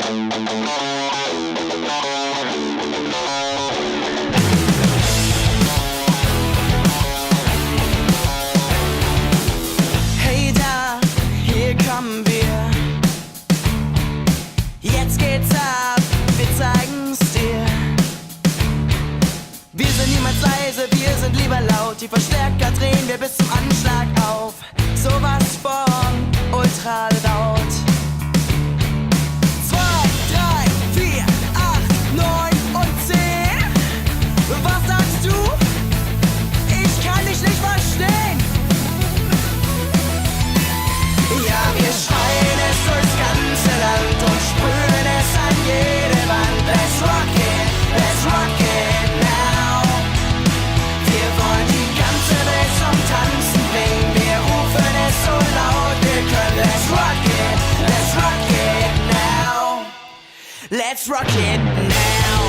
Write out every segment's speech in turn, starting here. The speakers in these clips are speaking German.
Hey da, hier kommen wir. Jetzt geht's ab, wir zeigen's dir. Wir sind niemals leise, wir sind lieber laut. Die Verstärker drehen wir bis zum Anschlag auf. Sowas von ultra laut. 2, 3, 4, 8, 9 und 10. Was sagst du? Ich kann dich nicht verstehen. Ja, wir schreien es durchs ganze Land und sprühen es an jede Wand. Let's rock it now. Wir wollen die ganze Welt zum Tanzen bringen. Wir rufen es so laut wir können. Let's rock it now. Let's rock it now.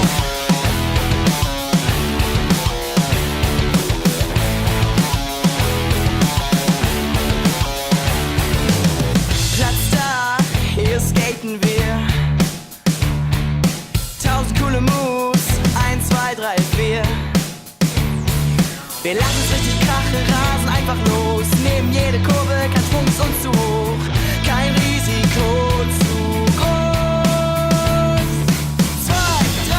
Platz da, hier skaten wir. 1000 coole Moves, 1, 2, 3, 4. Wir lassen's richtig krachen, rasen einfach los. Nehmen jede Kurve, kein Sprung ist uns zu hoch. Kein Risiko zu groß. 2, 3,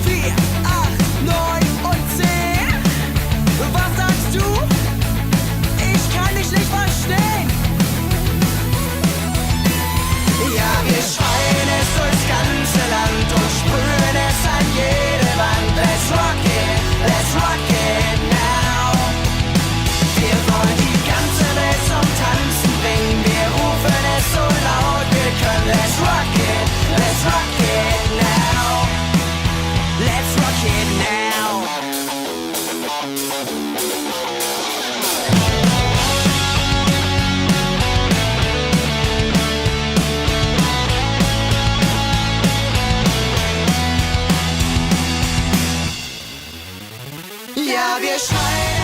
4, 8, 9 und 10. Was sagst du? Ich kann dich nicht verstehen. Ja, wir schreien es durchs ganze Land und sprühen es an jede Wand. Let's rock it now. Wir wollen die ganze Welt zum Tanzen bringen. Wir rufen es so laut wir können. Let's rock it now. Let's rock it now. Ja, wir schreien